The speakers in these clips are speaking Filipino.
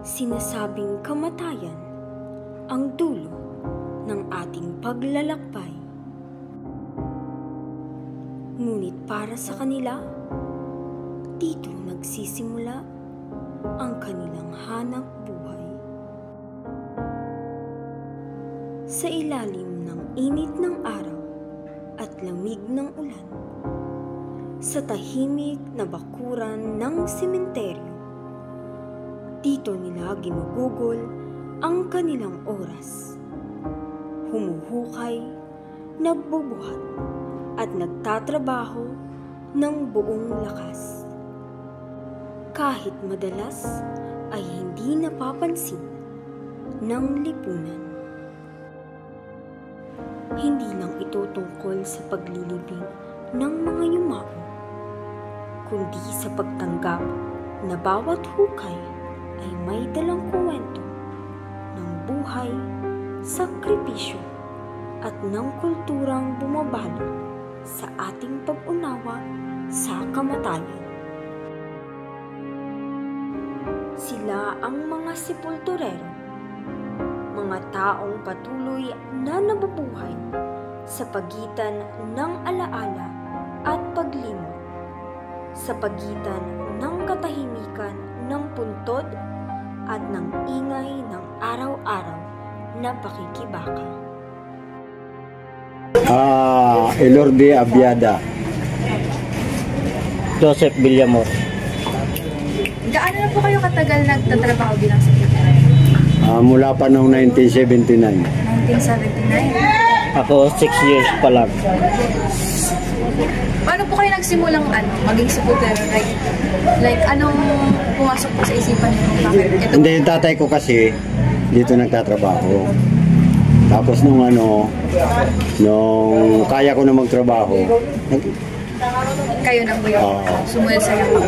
Sinasabing kamatayan ang dulo ng ating paglalakbay. Ngunit para sa kanila, dito nagsisimula ang kanilang hanap buhay. Sa ilalim ng init ng araw at lamig ng ulan, sa tahimik na bakuran ng sementeryo, dito nila ginugugol ang kanilang oras. Humuhukay, nagbubuhat, at nagtatrabaho ng buong lakas. Kahit madalas ay hindi napapansin ng lipunan. Hindi lang ito tungkol sa paglilibing ng mga yumao, kundi sa pagtanggap na bawat hukay ay may dalang kwento ng buhay, sakripisyo, at ng kulturang bumabalot sa ating pag-unawa sa kamatayan. Sila ang mga sepulturero, mga taong patuloy na nabubuhay sa pagitan ng alaala at paglimot, sa pagitan ng katahimikan ng puntod at ng ingay ng araw-araw na pakikibaka. Elorde Abiada. Joseph Villamor. Gaano na po kayo katagal nagtatrabaho bilang sekretary? Mula pa noong 1979. 1979? Ako 6 years pa lang. Paano po kayo nagsimulang maging sekretary? Like anong pumasok po sa isipan niyo? Bakit? Hindi, yung tatay ko kasi dito nagtatrabaho. Tapos nung kaya ko na magtrabaho, kayo na po yung sumunod sa iyo.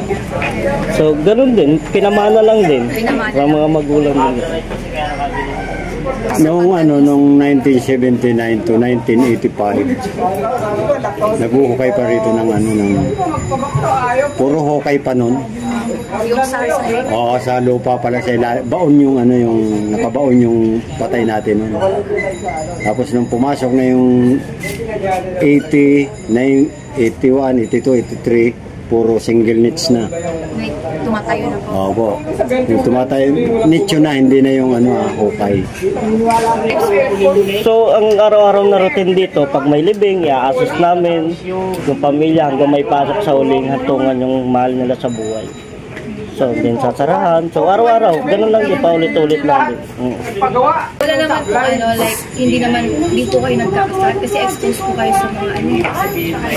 So, ganun din. Pinamana lang din. Pinamana ng mga magulang din. Noong 1979 to 1985, naghuhukay pa rito ng puro hukay pa nun. Yung SARS sa lupa pala sa baon yung nakabaon yung patay natin nun. Tapos nung pumasok na yung 80, 81, 82, 83, puro single niche na. Tumatayo na po. Opo. Yung tumatayo, nicho na, hindi na yung hukay. So, ang araw-araw na routine dito, pag may libing, i-assist namin yung pamilya hanggang may pasok sa huling hantungan yung mahal nila sa buhay. So, din sasarahan. So, araw-araw, ganun lang din, paulit-ulit lang din. Wala naman po, like, hindi naman dito kayo nagkakasakit kasi exposed po kayo sa mga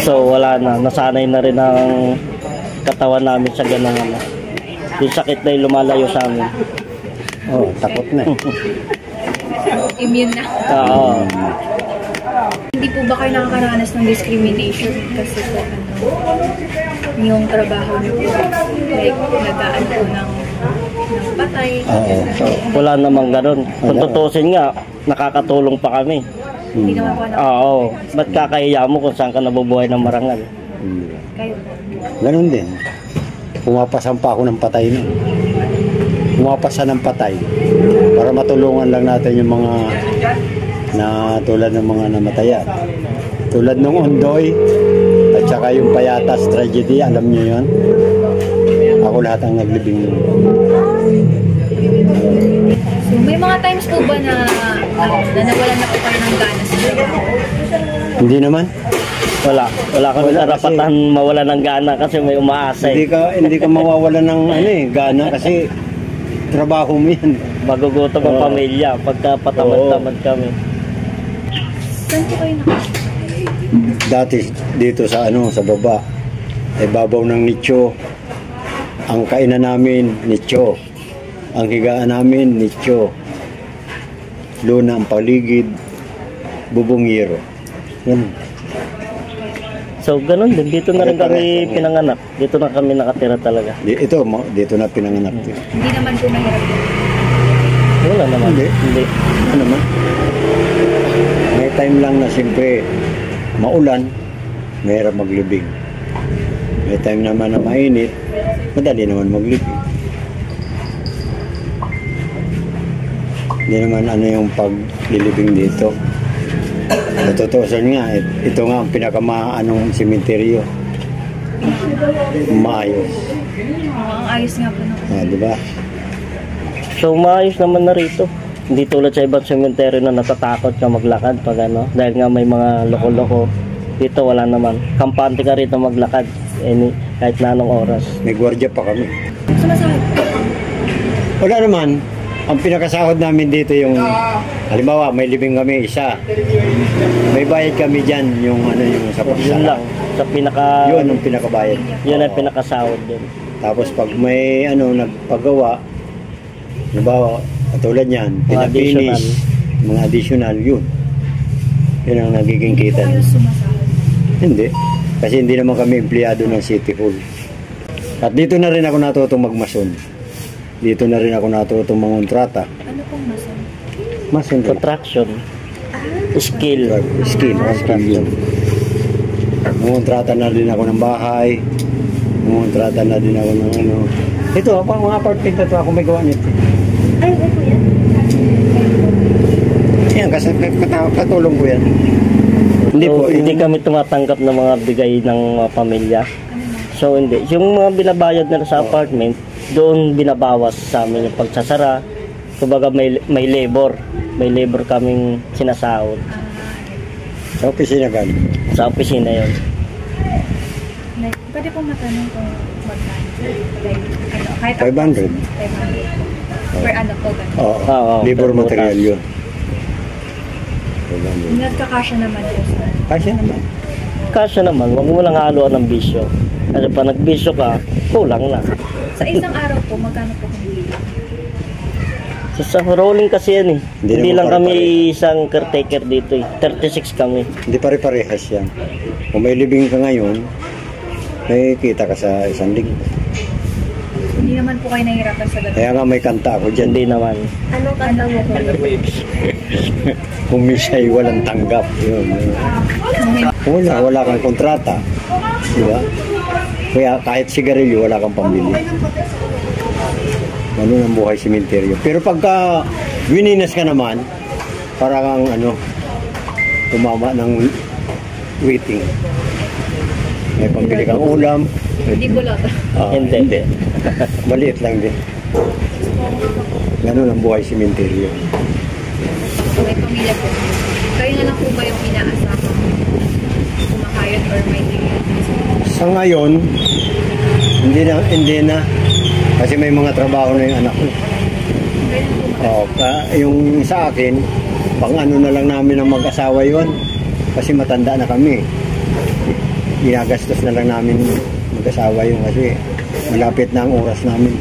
So, wala na. Nasanay na rin ang katawan namin sa ganun yung sakit na yung lumalayo sa amin. Takot na. Immune na. Oo. Hindi po ba kayo nakakaranas ng discrimination kasi po yung trabaho niyo po, like nagaan po ng patay? So, wala namang ganun. Kung tutusin nga, nakakatulong pa kami. Hindi naman po Oo. Ba't kakahiya mo kung saan ka nabubuhay ng marangal? Kayo? Ganun din. Pumapasan pa ako ng patay nun. Pumapasa ng patay para matulungan lang natin yung mga tulad ng mga namatayan. Tulad ng Ondoy at saka yung Payatas tragedy, alam nyo yun? Ako lahat ang naglibing nun. So, may mga times po ba na nawalan na po kayo ng gana sa trabaho? Hindi naman. Wala kami karapatan mawala ng gana kasi may umaasa. Hindi ka mawawala ng gana kasi trabaho mo yan. Magugutom ang pamilya pagka patamad-tamad kami. Saan po kayo nakasama? Dati dito sa baba ay babaw ng nicho. Ang kainan namin nicho. Ang higaan namin nicho. Luna ang paligid, bubongero. Ganun. So, ganun din. Dito na rin kami pinanganak. Dito na kami nakatira talaga. Dito na pinanganak. Hindi naman po mahirap. Wala naman. Hindi. Ano naman? May time lang na siyempre maulan, mahirap maglibing. May time naman na mainit, madali naman maglibing. Hindi naman ano yung paglilibing dito. Natutusan nga, ito nga ang pinakamaanong sementeryo. Maayos. Ang ayos nga po nung Di ba? So maayos naman na rito. Hindi tulad sa ibang cemetery na natatakot ka maglakad pag ano. Dahil nga may mga loko-loko. Dito wala naman. Kampante ka rito maglakad. Kahit na anong oras. May gwardiya pa kami. sumasahod po. Wala naman. Ang pinakasahod namin dito yung, halimbawa, may libing kami isa. May bayad kami dyan, yung ano yung sa Yun pagsara. lang. Sa pinaka... Yun ang pinakabayad. Yun ang Oo. pinakasahod din. Tapos pag may ano nagpagawa, halimbawa, katulad niyan, Mga pinapinis, mga additional, yun. Yun ang nagiging Hindi po kita. kayo sumasahod. Hindi. Kasi hindi naman kami empleyado ng City Hall. At dito na rin ako natutong magmason. Dito na rin ako natutong mangontrata. Ano pong mason? Mason rin. Contraction. Skill. Skill yun. Mangontrata na din ako ng bahay. Mangontrata na din ako ng ano. Ito, mga apartment na ito, ako may gawa nito. Ay, ano po yan? Yan, kasi katulong ko yan. Hindi So, po. hindi kami tumatanggap ng mga bigay ng mga pamilya. So hindi. Yung mga binabayad nila sa apartment, doon binabawas sa amin yung pagsasara. Kumbaga may labor. May labor kaming sinasahod. Sa opisina galing. Sa opisina yon. Pwede pong matanong kung magkano. Like, ano, kahit 500. 500. Per ano po, ganun. Oo. Oo, Labor per material butas. yun. 500. Nagkakasya naman po sa... Kasi naman. Kasya naman, huwag mo lang haluan ng bisyo. Kasi pa nagbisyo ka, kulang na. Sa isang araw po, magkano po kung bili? So, sa rolling kasi yan eh. Hindi Hindi naman lang kami pare-pareho. isang caretaker dito eh. 36 kami. Hindi pare-parehas yan. Kung may libing ka ngayon, may kita ka sa isang linggo. Hindi naman po kayo nahihirapan sa ganun. Kaya nga may kanta ako dyan. Hindi naman. Anong kanta mo po? Kung misa'y walang tanggap. Yun. Wala kang kontrata. Di ba? Kaya kahit sigarilyo, wala kang pambili. Ganun ang buhay simenteryo. Pero pagka wininas ka naman, para kang ano, tumama ng waiting. May pambili kang ulam. Hindi bulot. Hindi. Maliit lang din. Ganun ang buhay simenteryo. May pamilya po. Kayo na lang po ba yung inaasahan kumakayod or may tingin? Sa ngayon, hindi na. Kasi may mga trabaho na yung anak ko. Kayo na po Yung sa akin, pang ano na lang namin ang mag-asawa yun. Kasi matanda na kami. Ginagastos na lang namin mag-asawa yun kasi malapit na ang oras namin.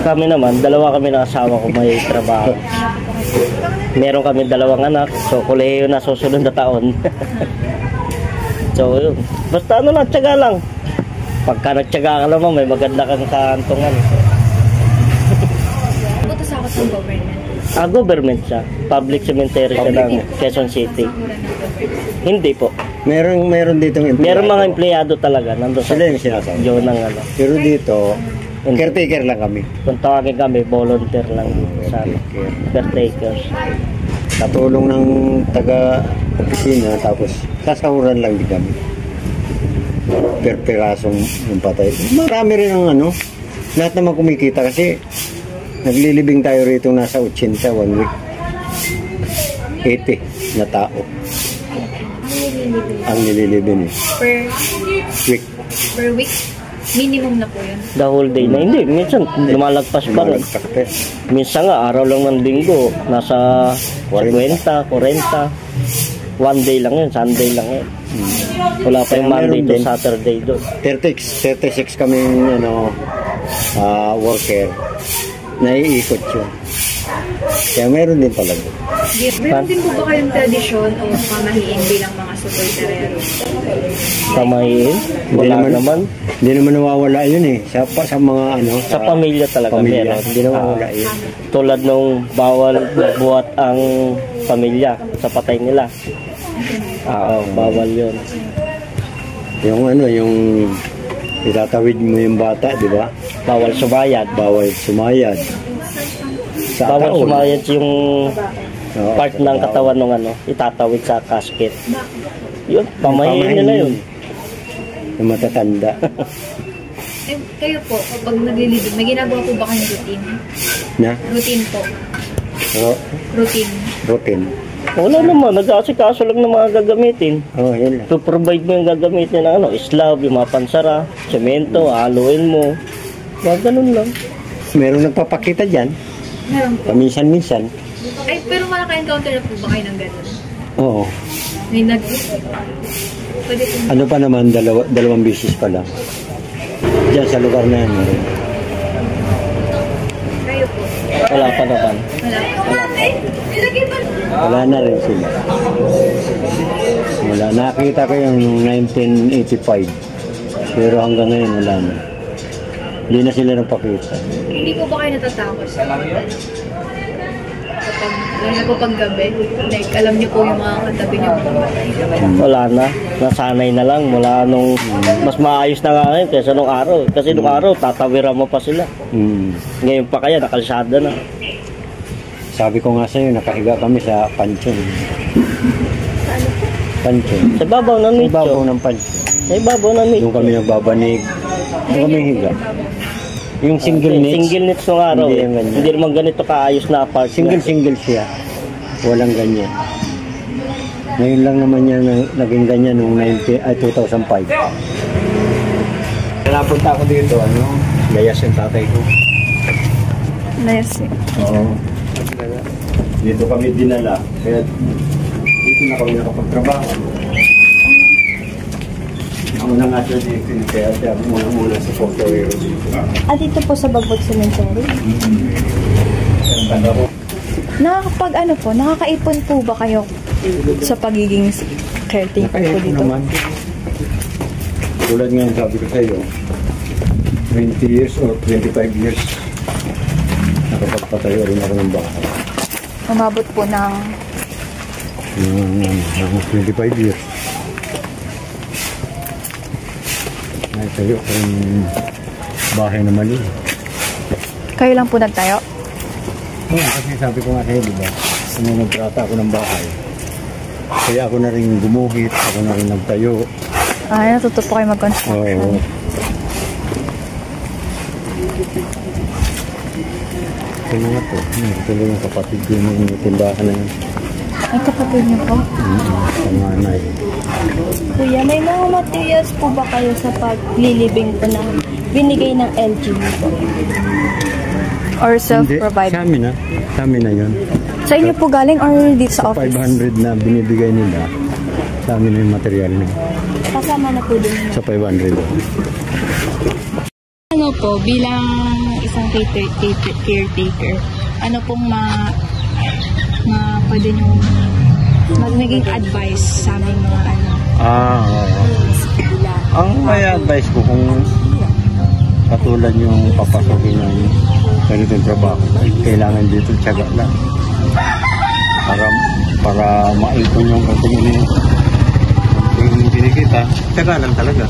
Kami naman, dalawa kami ng asawa ko may trabaho. Meron kami 2 anak, so kolehiyo na susunod na taon. So yun, basta ano lang, tiyaga lang. Pagka nagtiyaga ka naman, may maganda kang kaantungan. Utos ako sa government. Government siya, public cemetery siya ng Quezon City. Sakura ng government. Hindi po. Meron dito Meron mga empleyado talaga nandun sa Sila yung sinasabi. yun ng ano. Pero dito, caretaker lang kami. Kung tawagin kami, volunteer lang sa caretakers. Katulong ng taga-opisina, tapos sasahuran lang din kami. Per pirasong yung patay. Marami rin ang ano, lahat naman kumikita kasi naglilibing tayo rito nasa 80 1 week. 80 na tao ang nililibing week. Per week? Minimum na po yun. The whole day na. Hindi, minsan lumalagpas pa rin. Lumalagpas pa. Minsan nga, araw lang ng linggo, nasa 50, 40. One day lang yun, Sunday lang yun. Wala pa yung Kaya Monday meron to din. Saturday doon. 36 kami worker. Naiikot yun. Kaya meron din talaga. Meron din po ba kayong tradisyon o pamahiin bilang mga supporterero? Kamayin, wala naman. Hindi naman nawawala yun eh. Sa mga ano. Sa pamilya talaga pamilya. meron. Hindi nawawala yun. Tulad nung bawal buhat ang pamilya sa patay nila. Bawal yun. Yung ano, yung itatawid mo yung bata, di ba? Bawal subayad. Bawal sumayad. Bawal taon. sumayad yung Oo, part sa ng taon. katawan ng itatawid sa casket. Yun, pamahiin nila yun. Yung matatanda. Eh, kayo po, kapag naglilibing, may ginagawa po ba kayong routine? Na? Routine po. Routine. Routine. Wala naman, nag-aasikaso lang ng mga gagamitin. Oh, yun lang. To provide mo yung gagamitin ng slab, yung mga pansara, semento, haluin mo. Mga ganun lang. Meron nagpapakita dyan. Meron po. Paminsan-minsan. Ay, pero makaka-encounter na po ba kayo ng gano'n? Oo. May Pwede po. Ano pa naman, dalawang bisis pa lang. Diyan sa lugar na yan. meron. Kayo po. Wala pa naman. Wala po. Wala na rin sila. Wala. Nakita ko yung 1985. Pero hanggang ngayon wala na. Hindi na sila napakita. Hindi po ba kayo natatakot? Kapag, lalo na po pag gabi, like, alam niyo po yung mga katabi niyo po. Wala na. Nasanay na lang mula nung mas maayos na nga ngayon kaysa nung araw. Kasi nung araw, tatawiran mo pa sila. Ngayon pa kaya, nakalisada na. Sabi ko nga sa'yo, nakahiga kami sa pansyon. Pansyon. Sa babaw ng Sa nicho. ibabaw ng pansyon. Sa ibabaw ng nicho. Doon kami nagbabanig. Doon kami higa. Yung single knits. Single knits nung araw. Hindi Hindi, yan ganyan. hindi naman ganito kaayos na apartment. Single siya. Walang ganyan. Ngayon lang naman yan naging ganyan noong 2005. Napunta ako dito, layas yung tatay ko. Nice. Oo. Dito kami dinala. Kaya dito na kami nakapagtrabaho. Ako na nga siya dito. Kaya siya muna sa Portoero dito. Dito po sa Bagbag Cemetery. Tanda ko. Nakakaipon po ba kayo sa pagiging caretaker po Kaya dito? naman. Tulad nga yung sabi ko sa iyo, 20 years or 25 years nakapagpatayo rin ako ng bahay. Umabot po ng Ng 25 years. Nagtayo ko yung bahay na mali. kayo lang po nagtayo? Oo, kasi sabi ko nga sa'yo, diba? Kung nagtrata ako ng bahay, kaya ako na rin gumuhit, ako na rin nagtayo. Natuto po kayo mag-construction. Oo. Ito nga to. Ito lang yung kapatid ko yung tindahan na yun. Ay, kapatid niyo po? Panganay. Kuya, may mga materials po ba kayo sa paglilibing po na binigay ng LGU po? Or Hindi, self-provide? sa amin na. Sa amin na yun. Sa inyo po galing or dito sa office? 500 na binibigay nila. Sa amin na yung material na. Kasama na po din. Sa 500. Ano po, bilang isang caretaker, ano pong pwede nyo magiging advice sa aming mga Oo. Ang may advice ko kung katulad yung papasokin ng ganitong trabaho, ay kailangan dito tiyaga lang. Para maipon yung katingin yung kinikita, tiyaga lang talaga.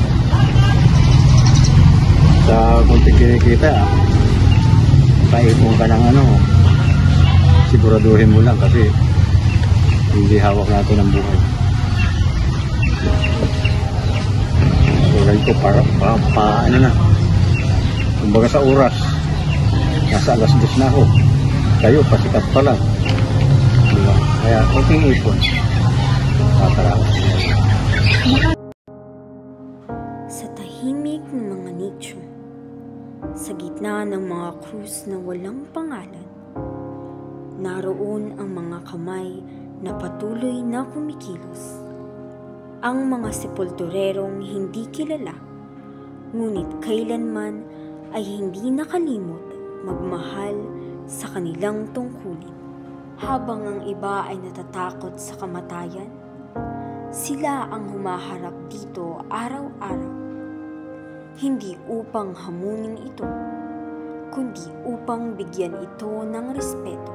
Sa kunting kinikita, paipon ka ng siguraduhin mo lang kasi hindi hawak natin ang buhay. Tulad ko kumbaga sa oras, nasa alas 10 na ako. Kayo, pasikat pa lang. Diba? Kaya, kunting ipon. Tatarawas. Sa tahimik ng mga nicho, sa gitna ng mga krus na walang pangalan, naroon ang mga kamay na patuloy na kumikilos. Ang mga sepulturerong hindi kilala, ngunit kailanman ay hindi nakalimot magmahal sa kanilang tungkulin. Habang ang iba ay natatakot sa kamatayan, sila ang humaharap dito araw-araw. Hindi upang hamunin ito, kundi upang bigyan ito ng respeto.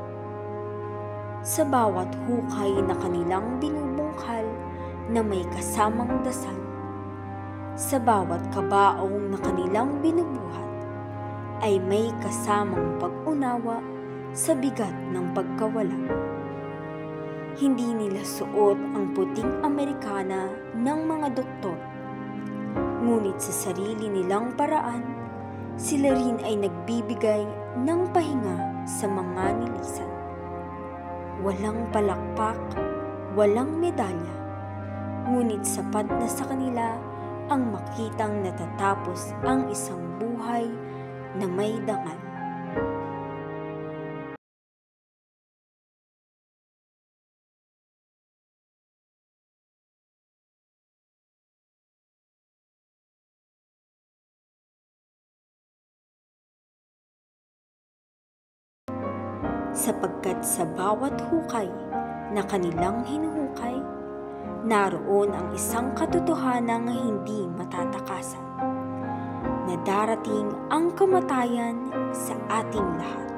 Sa bawat hukay na kanilang binubungkal na may kasamang dasal, sa bawat kabaong na kanilang binubuhat, ay may kasamang pag-unawa sa bigat ng pagkawala. Hindi nila suot ang puting Amerikana ng mga doktor, ngunit sa sarili nilang paraan, sila rin ay nagbibigay ng pahinga sa mga nilisan. Walang palakpak, walang medalya, ngunit sapat na sa kanila ang makitang natatapos ang isang buhay na may dangal. Sapagkat sa bawat hukay na kanilang hinuhukay, naroon ang isang katotohanang hindi matatakasan, na darating ang kamatayan sa ating lahat.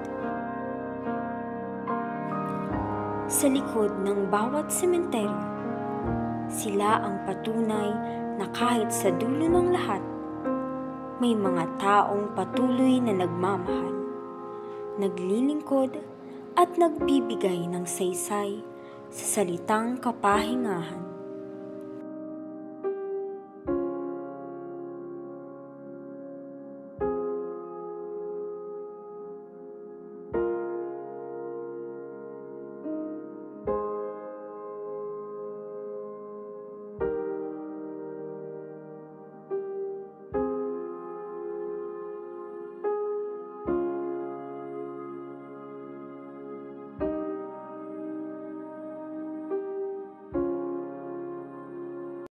Sa likod ng bawat sementeryo, sila ang patunay na kahit sa dulo ng lahat, may mga taong patuloy na nagmamahal, naglilingkod at nagbibigay ng saysay sa salitang kapahingahan.